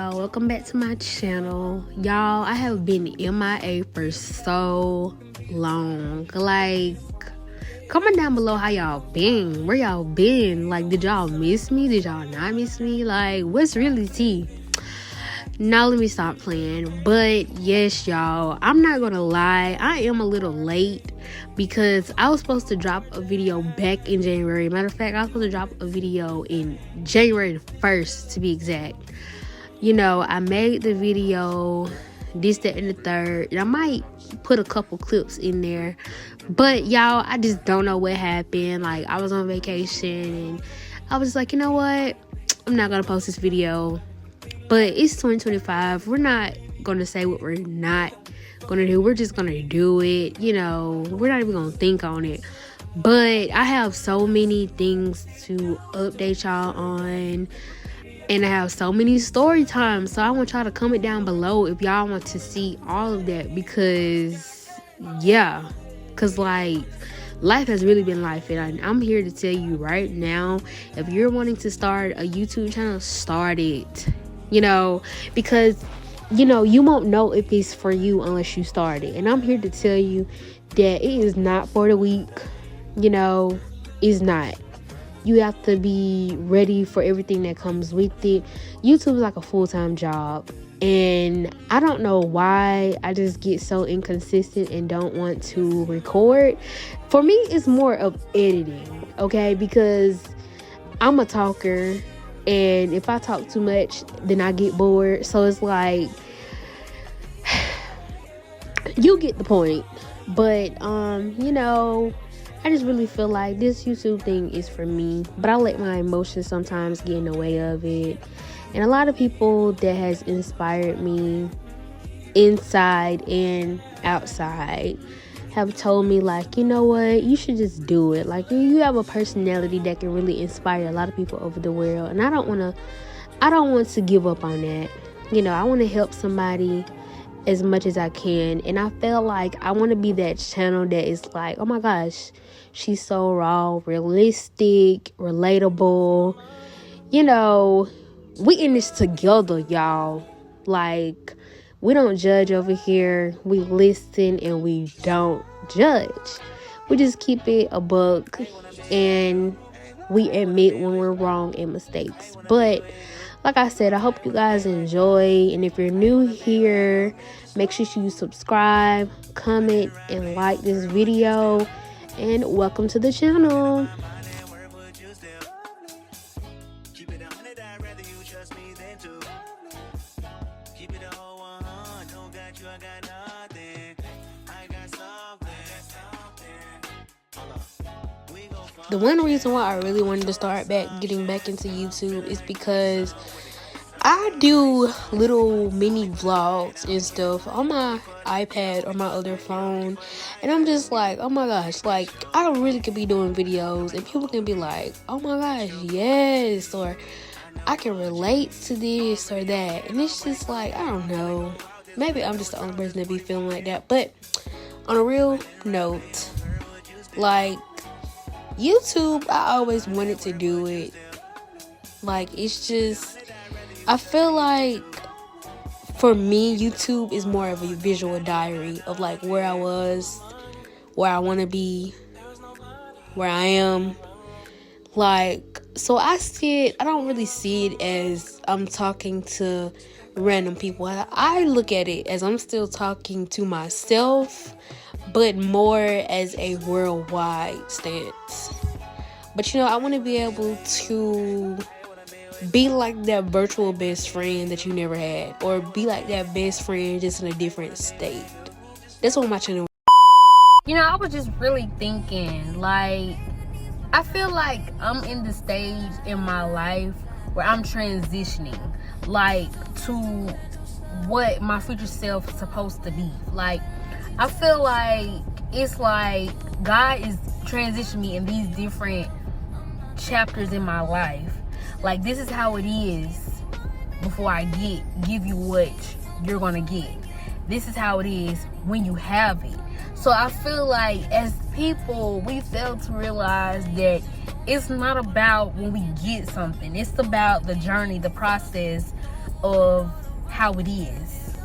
y'all, welcome back to my channel. Y'all, I have been MIA for so long. Like, comment down below how y'all been. Where y'all been? Like, did y'all miss me? Did y'all not miss me? Like, what's really tea? Now let me stop playing. But yes, y'all, I'm not gonna lie, I am a little late because I was supposed to drop a video back in January. Matter of fact, I was supposed to drop a video in January the 1st to be exact. You know, I made the video, this, that, and the third, and I might put a couple clips in there. But y'all, I just don't know what happened. Like, I was on vacation and I was like, you know what? I'm not gonna post this video. But it's 2025. We're not gonna say what we're not gonna do. We're just gonna do it. You know, we're not even gonna think on it. But I have so many things to update y'all on. And I have so many story times. So I want y'all to comment down below if y'all want to see all of that. Because, yeah. Because, like, life has really been life. And I'm here to tell you right now, if you're wanting to start a YouTube channel, start it. You know, because, you know, you won't know if it's for you unless you start it. And I'm here to tell you that it is not for the weak. You know, it's not. You have to be ready for everything that comes with it. YouTube is like a full-time job. And I don't know why I just get so inconsistent and don't want to record. For me, it's more of editing, okay? Because I'm a talker. And if I talk too much, then I get bored. So it's like, you get the point. But, you know, I just really feel like this YouTube thing is for me. But I let my emotions sometimes get in the way of it. And a lot of people that has inspired me inside and outside have told me, like, you know what, you should just do it. Like, you have a personality that can really inspire a lot of people over the world. And I don't want to give up on that. You know, I want to help somebody as much as I can. And I feel like I want to be that channel that is like, oh my gosh, she's so raw, realistic, relatable. You know, we in this together, y'all. Like, we don't judge over here. We listen and we don't judge. We just keep it a buck and we admit when we're wrong and mistakes. But like I said, I hope you guys enjoy. And if you're new here, make sure you subscribe, comment, and like this video. And welcome to the channel. The one reason why I really wanted to start getting back into YouTube is because I do little mini vlogs and stuff on my iPad or my other phone. And I'm just like, oh my gosh, like, I really could be doing videos and people can be like, oh my gosh, yes, or I can relate to this or that. And it's just like, I don't know. Maybe I'm just the only person that be feeling like that. But on a real note, like, YouTube, I always wanted to do it. Like, it's just, I feel like for me, YouTube is more of a visual diary of like where I was, where I want to be, where I am. Like, so I don't really see it as I'm talking to random people. I look at it as I'm still talking to myself, but more as a worldwide stance. But, you know, I want to be able to be like that virtual best friend that you never had, or be like that best friend just in a different state. That's what my channel. You know, I was just really thinking, like, I feel like I'm in the stage in my life where I'm transitioning, like, to what my future self is supposed to be. Like, I feel like it's like God is transitioning me in these different chapters in my life. Like, this is how it is before I give you what you're gonna get. This is how it is when you have it. So I feel like as people, we fail to realize that it's not about when we get something. It's about the journey, the process of how it is.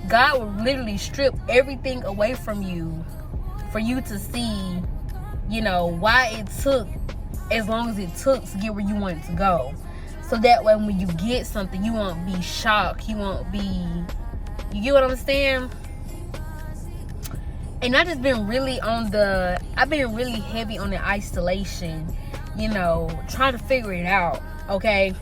God will literally strip everything away from you for you to see, you know, why it took as long as it took to get where you want to go. So that way when you get something, you won't be shocked. You won't be, you get what I'm saying? And I just been really I've been really heavy on the isolation, you know, trying to figure it out, okay?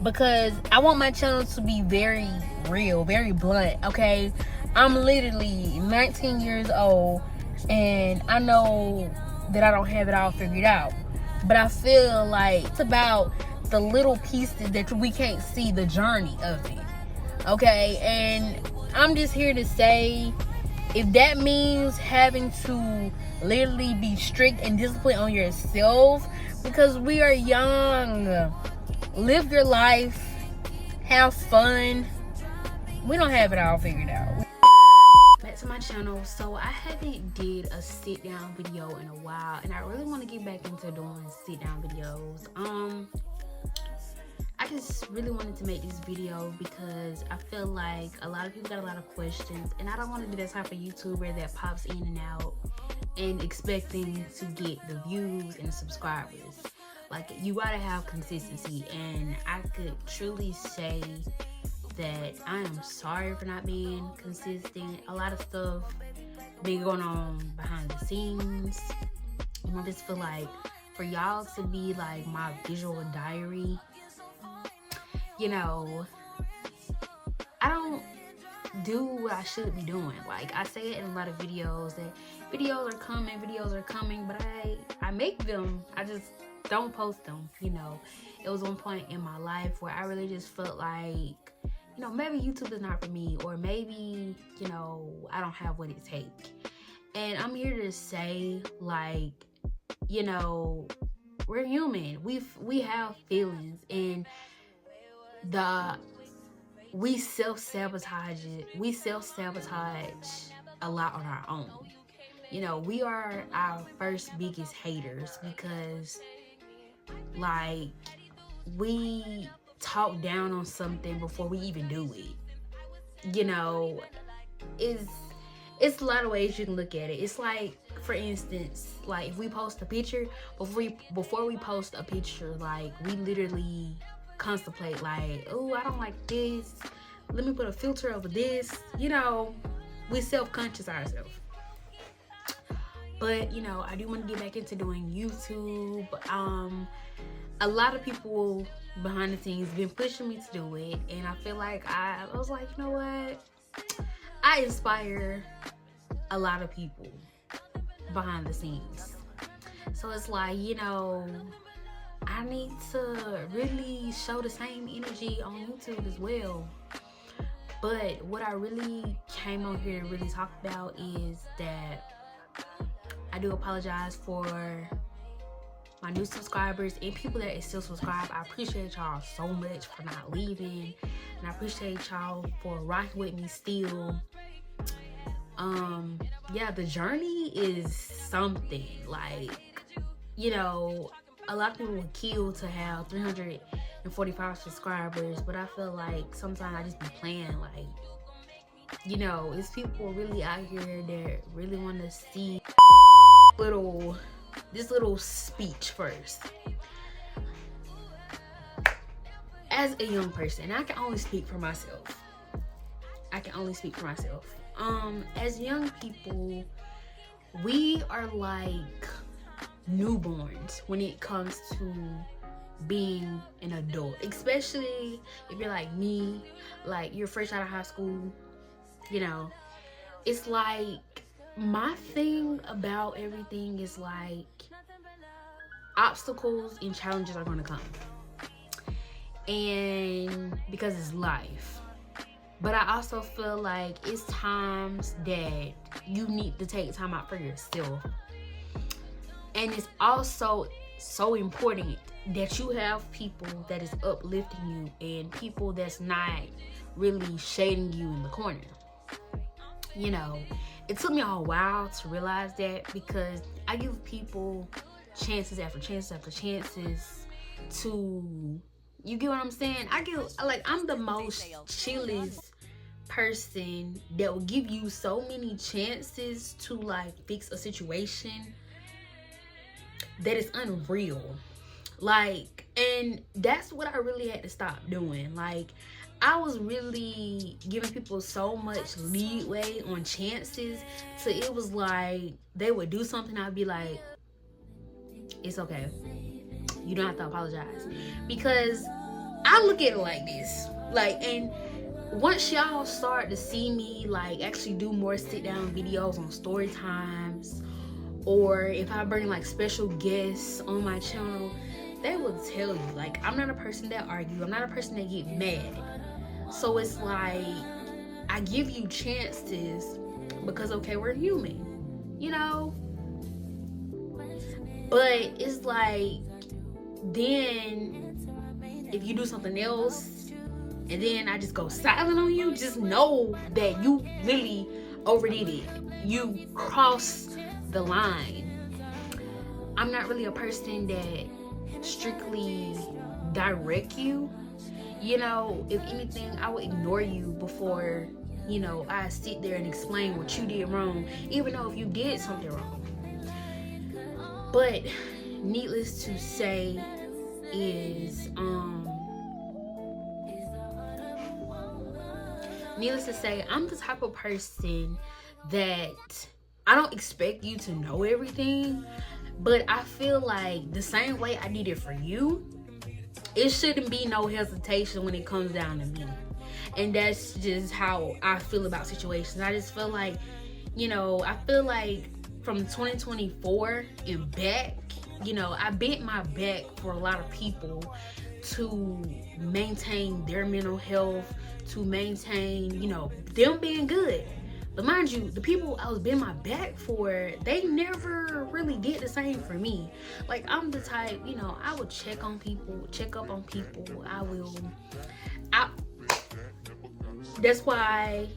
Because I want my channel to be very real, very blunt, okay? I'm literally 19 years old, and I know that I don't have it all figured out. But I feel like it's about the little pieces that we can't see the journey of it, okay? And I'm just here to say, if that means having to literally be strict and disciplined on yourself, because we are young, live your life, have fun. We don't have it all figured out. Back to my channel. So I haven't did a sit down video in a while, and I really want to get back into doing sit down videos. I just really wanted to make this video because I feel like a lot of people got a lot of questions, and I don't want to be that type of YouTuber that pops in and out and expecting to get the views and the subscribers. Like, you gotta have consistency, and I could truly say that I am sorry for not being consistent. A lot of stuff been going on behind the scenes, and I just feel like for y'all to be like my visual diary, you know, I don't do what I should be doing. Like, I say it in a lot of videos that videos are coming, but I make them, I just don't post them. You know, it was one point in my life where I really just felt like, you know, maybe YouTube is not for me, or maybe, you know, I don't have what it takes. And I'm here to say, like, you know, we're human. We have feelings, and we self-sabotage it. We self-sabotage a lot on our own. You know, we are our first biggest haters, because like, we talk down on something before we even do it. You know, it's a lot of ways you can look at it. It's like, for instance, like if we post a picture, before we post a picture, like, we literally contemplate, like, oh, I don't like this, let me put a filter over this. You know, we self-conscious ourselves. But, you know, I do want to get back into doing YouTube. A lot of people behind the scenes been pushing me to do it, and I feel like I was like, you know what, I inspire a lot of people behind the scenes. So it's like, you know, I need to really show the same energy on YouTube as well. But what I really came on here to really talk about is that I do apologize for my new subscribers and people that is still subscribed. I appreciate y'all so much for not leaving, and I appreciate y'all for rocking with me still. Yeah, the journey is something. Like, you know, a lot of people would kill to have 345 subscribers, but I feel like sometimes I just be playing. Like, you know, it's people really out here that really want to see this little speech first. As a young person, I can only speak for myself. As young people, we are like newborns when it comes to being an adult, especially if you're like me, like you're fresh out of high school. You know, it's like, my thing about everything is like, obstacles and challenges are going to come, and because it's life. But I also feel like it's times that you need to take time out for yourself. And it's also so important that you have people that is uplifting you and people that's not really shading you in the corner. You know, it took me a while to realize that, because I give people chances after chances after chances to You get what I'm saying? I'm the most chillest person that will give you so many chances to like fix a situation that is unreal. Like, and that's what I really had to stop doing. Like, I was really giving people so much leeway on chances, so it was like they would do something, I'd be like, it's okay, you don't have to apologize. Because I look at it like this, like, and once y'all start to see me like actually do more sit down videos on story times, or if I bring like special guests on my channel, they will tell you like I'm not a person that argue, I'm not a person that get mad. So it's like I give you chances because okay, we're human, you know. But it's like then if you do something else and then I just go silent on you, just know that you really overdid it. You crossed the line. I'm not really a person that strictly direct you. You know, if anything, I would ignore you before, you know, I sit there and explain what you did wrong, even though if you did something wrong. But needless to say is needless to say, I'm the type of person that I don't expect you to know everything, but I feel like the same way I did it for you, it shouldn't be no hesitation when it comes down to me. And that's just how I feel about situations. I just feel like, you know, I feel like from 2024 and back, you know, I bent my back for a lot of people to maintain their mental health, to maintain, you know, them being good. But mind you, the people I was bending my back for, they never really did the same for me. Like, I'm the type, you know, I would check on people, check up on people. That's why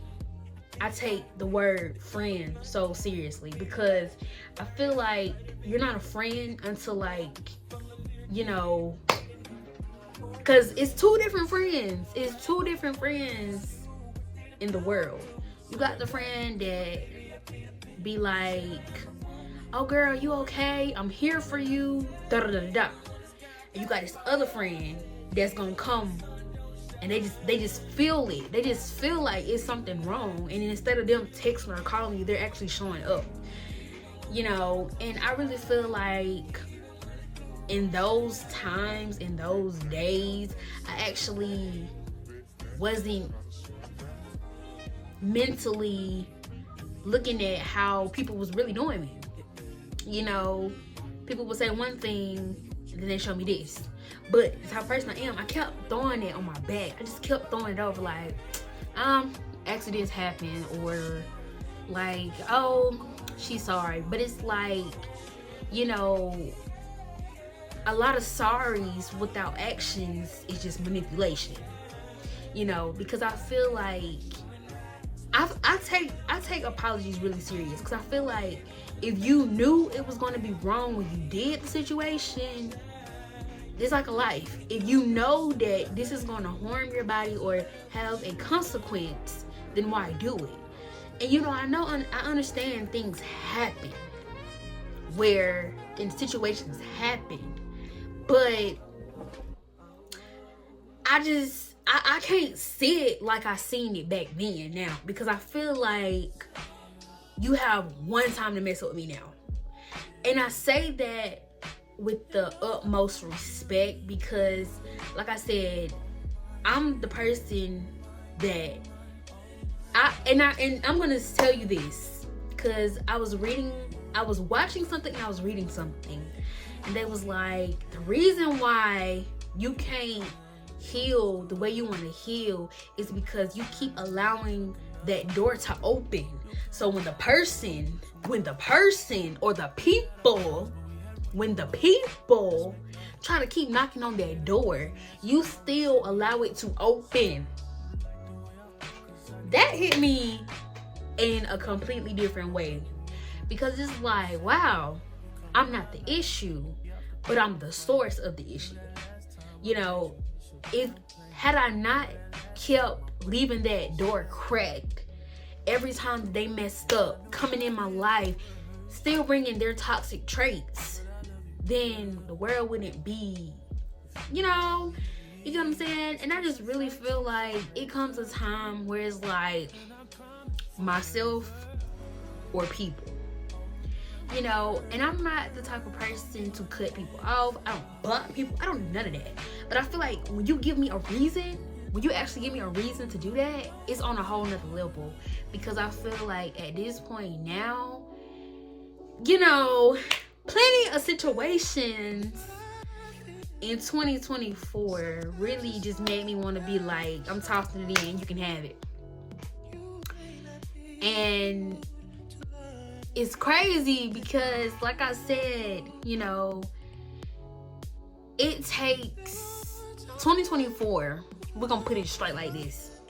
I take the word friend so seriously, because I feel like you're not a friend until, like, you know, because it's two different friends. It's two different friends in the world. You got the friend that be like, oh girl, you okay? I'm here for you. Da da da da. And you got this other friend that's gonna come and they just feel it. They just feel like it's something wrong. And instead of them texting or calling you, they're actually showing up. You know, and I really feel like in those times, in those days, I actually wasn't mentally looking at how people was really doing me. You know, people would say one thing and then they show me this. But the type of person I am, I kept throwing it on my back. I just kept throwing it over like, accidents happen, or like, oh, she's sorry. But it's like, you know, a lot of sorries without actions is just manipulation. You know, because I feel like I take apologies really serious, because I feel like if you knew it was going to be wrong when you did the situation, it's like a life. If you know that this is going to harm your body or have a consequence, then why do it? And you know, I understand things happen where in situations happen, but I can't see it like I seen it back then now, because I feel like you have one time to mess with me now. And I say that with the utmost respect, because like I said, I'm the person that I'm gonna tell you this, because I was watching something and I was reading something, and they was like, the reason why you can't heal the way you want to heal is because you keep allowing that door to open. So when the person or the people try to keep knocking on that door, you still allow it to open. That hit me in a completely different way, because it's like, wow, I'm not the issue, but I'm the source of the issue. You know, if had I not kept leaving that door cracked every time they messed up, coming in my life, still bringing their toxic traits, then the world wouldn't be, you know what I'm saying? And I just really feel like it comes a time where it's like myself or people, you know. And I'm not the type of person to cut people off. I don't block people. I don't do none of that. But I feel like when you give me a reason, when you actually give me a reason to do that, it's on a whole nother level. Because I feel like at this point now, you know, plenty of situations in 2024 really just made me want to be like, I'm tossing it in, you can have it. And it's crazy because, like I said, you know, it takes 2024, we're gonna put it straight like this,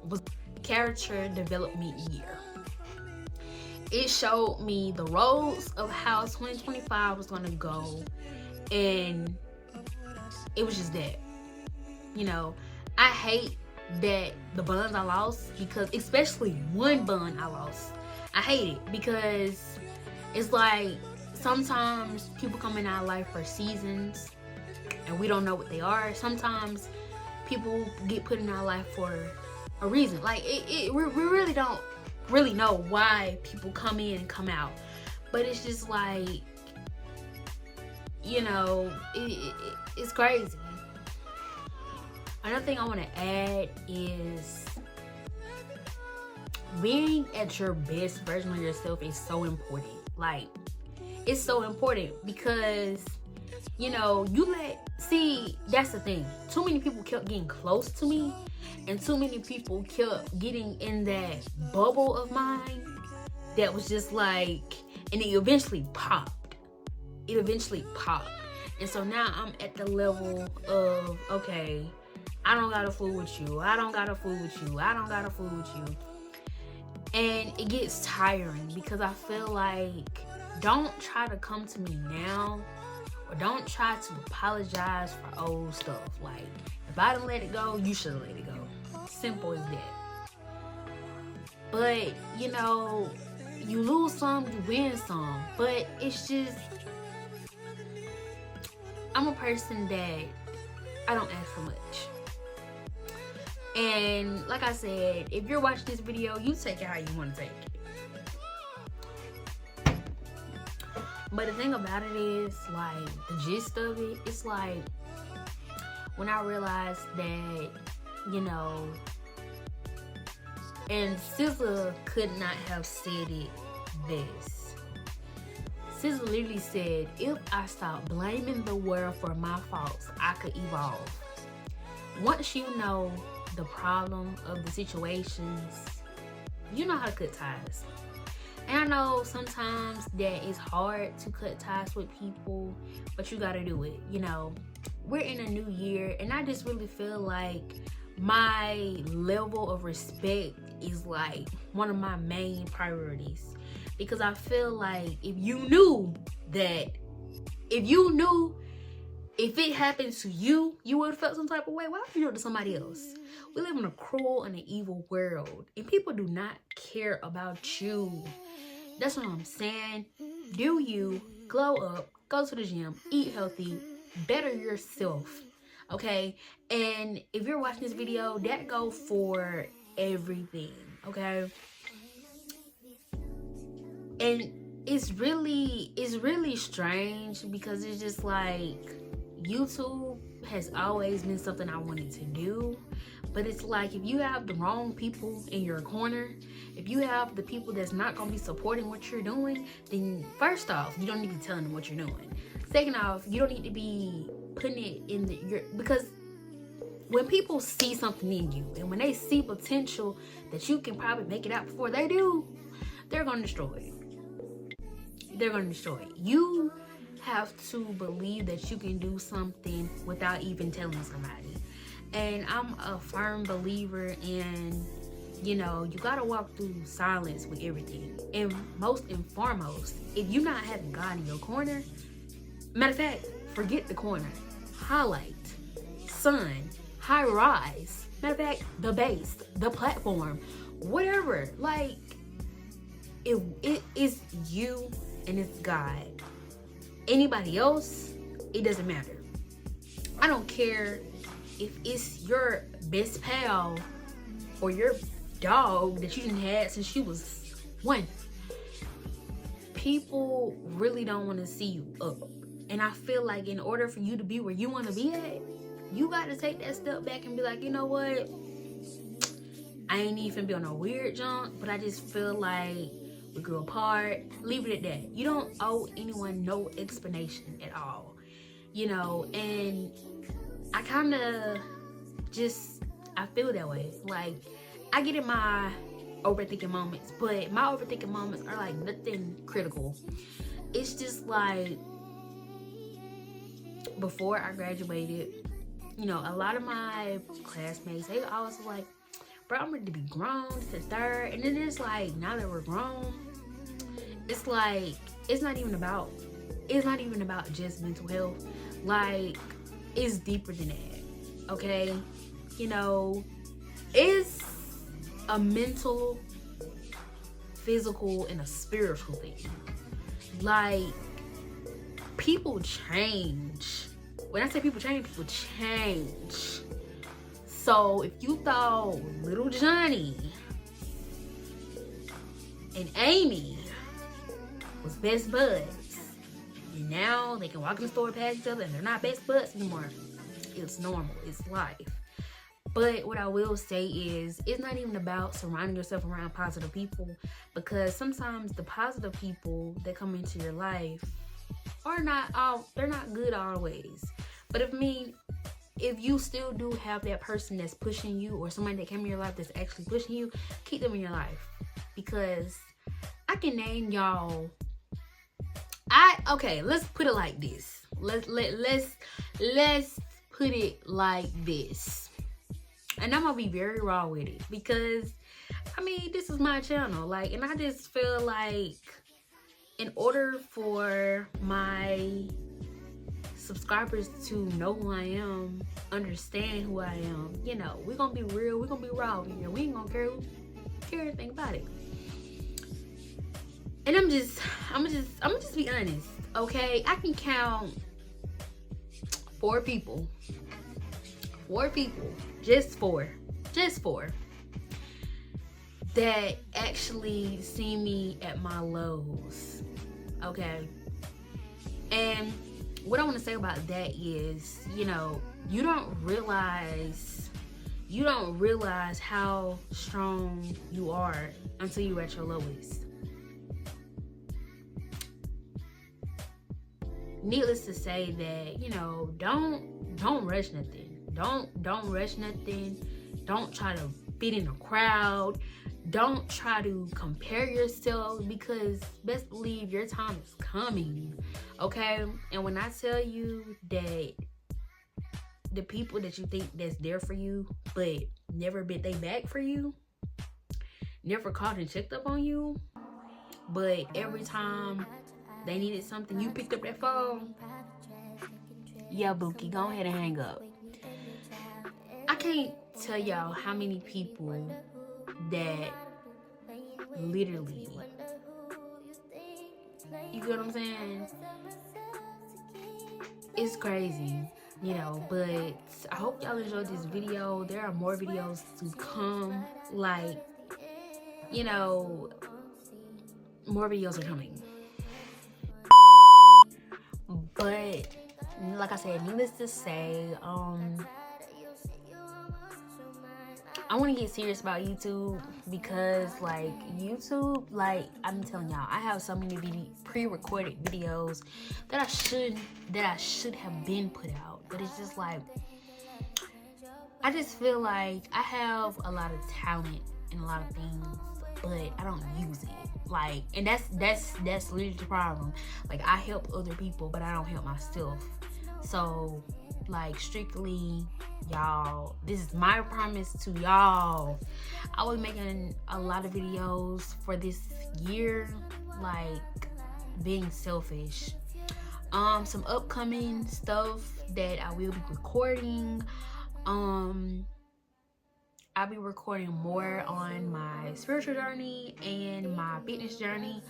was character development year. It showed me the roads of how 2025 was gonna go, and it was just that, you know. I hate that the bonds I lost, because especially one bond I lost, I hate it because it's like sometimes people come in our life for seasons and we don't know what they are. Sometimes people get put in our life for a reason. Like we really don't really know why people come in and come out, but it's just like, you know, it's crazy. Another thing I want to add is being at your best version of yourself is so important. Like, it's so important because, you know, that's the thing. Too many people kept getting close to me, and too many people kept getting in that bubble of mine that was just like, and it eventually popped. And so now I'm at the level of, okay, I don't gotta fool with you. And it gets tiring because I feel like, don't try to come to me now, or don't try to apologize for old stuff. Like, if I didn't let it go, you should let it go. Simple as that. But, you know, you lose some, you win some. But it's just, I'm a person that I don't ask for much. And like I said, if you're watching this video, you take it how you want to take it. But the thing about it is, like, the gist of it, it's like, when I realized that, you know, and SZA could not have said it best. SZA literally said, if I stop blaming the world for my faults, I could evolve. Once you know the problem of the situations, you know how to cut ties. And I know sometimes that it's hard to cut ties with people, but you gotta do it. You know, we're in a new year, and I just really feel like my level of respect is like one of my main priorities, because I feel like if it happened to you, you would have felt some type of way. Why would you do it to somebody else? We live in a cruel and an evil world, and people do not care about you. That's what I'm saying. Do you, glow up, go to the gym, eat healthy, better yourself, okay? And if you're watching this video, that go for everything, okay? And it's really strange, because it's just like, YouTube has always been something I wanted to do, but it's like, if you have the wrong people in your corner, if you have the people that's not gonna be supporting what you're doing, then first off, you don't need to be telling them what you're doing. Second off, you don't need to be putting it in because when people see something in you, and when they see potential that you can probably make it out before they do, they're gonna destroy it. You have to believe that you can do something without even telling somebody. And I'm a firm believer in, you know, you gotta walk through silence with everything. And most and foremost, if you're not having God in your corner, matter of fact, forget the corner. Highlight, sun, high rise. Matter of fact, the base, the platform, whatever. Like, it is you and it's God. Anybody else, it doesn't matter. I don't care if it's your best pal or your dog that you didn't had since you was 1. People really don't want to see you up. And I feel like in order for you to be where you want to be at, you got to take that step back and be like, you know what? I ain't even be on no weird junk, but I just feel like we grew apart. Leave it at that. You don't owe anyone no explanation at all. You know, and I kind of I feel that way. Like, I get in my overthinking moments, but my overthinking moments are like nothing critical. It's just like, before I graduated, you know, a lot of my classmates, they always like, bro, I'm ready to be grown, to third. And then it's like, now that we're grown, it's like, it's not even about just mental health. Like, it's deeper than that, okay? You know, it's a mental, physical, and a spiritual thing. Like, people change. When I say people change. So if you thought little Johnny and Amy was best buds, and now they can walk in the store past each other and they're not best buds anymore, it's normal. It's life. But what I will say is, it's not even about surrounding yourself around positive people, because sometimes the positive people that come into your life are they're not good always. But if you still do have that person that's pushing you, or somebody that came in your life that's actually pushing you, keep them in your life. Because I can name y'all. Okay, let's put it like this. Let's put it like this. And I'm gonna be very raw with it, because this is my channel. Like, and I just feel like, in order for my subscribers to know who I am, understand who I am, you know, we're gonna be real, we're gonna be raw here. We ain't gonna care anything about it. And I'm just be honest, okay? I can count 4 people, just four, that actually see me at my lows, okay? And what I want to say about that is, you know, you don't realize how strong you are until you're at your lowest. Needless to say that, you know, don't rush nothing. Don't rush nothing. Don't try to fit in a crowd. Don't try to compare yourself, because best believe your time is coming, okay? And when I tell you that the people that you think that's there for you, but never bent they back for you, never called and checked up on you, but every time they needed something, you picked up that phone, yeah, Bookie, go ahead and hang up. I can't tell y'all how many people that literally, you get what I'm saying? It's crazy, you know, but I hope y'all enjoyed this video. There are more videos to come. Like, you know, more videos are coming. But like I said, needless to say, I want to get serious about YouTube, because like YouTube, like I'm telling y'all, I have so many pre-recorded videos that I should have been put out, but it's just like, I just feel like I have a lot of talent in a lot of things, but I don't use it. Like, and that's literally the problem. Like, I help other people, but I don't help myself. So, like, strictly, y'all, this is my promise to y'all. I was making a lot of videos for this year, like being selfish. Some upcoming stuff that I will be recording. I'll be recording more on my spiritual journey and my fitness journey.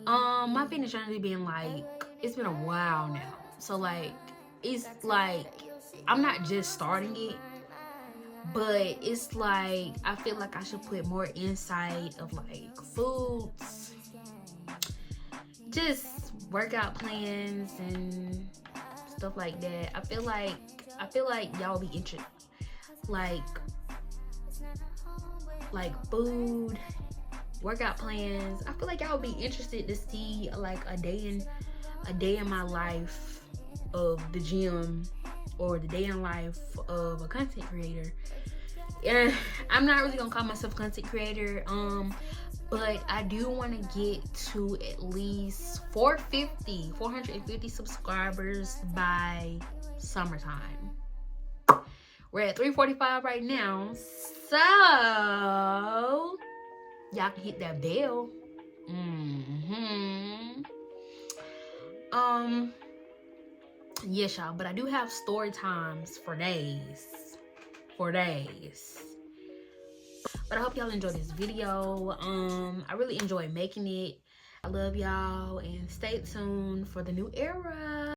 My fitness journey been like, it's been a while now. So like, it's like, I'm not just starting it, but it's like, I feel like I should put more insight of like foods, just workout plans and stuff like that. I feel like y'all will be interested, like food, workout plans. I feel like y'all would be interested to see like a day in my life of the gym, or the day in life of a content creator. Yeah, I'm not really gonna call myself a content creator, but I do want to get to at least 450 subscribers by summertime. We're at 345 right now, so y'all can hit that bell. Yes, y'all, but I do have story times for days. But I hope y'all enjoyed this video. I really enjoyed making it. I love y'all, and stay tuned for the new era.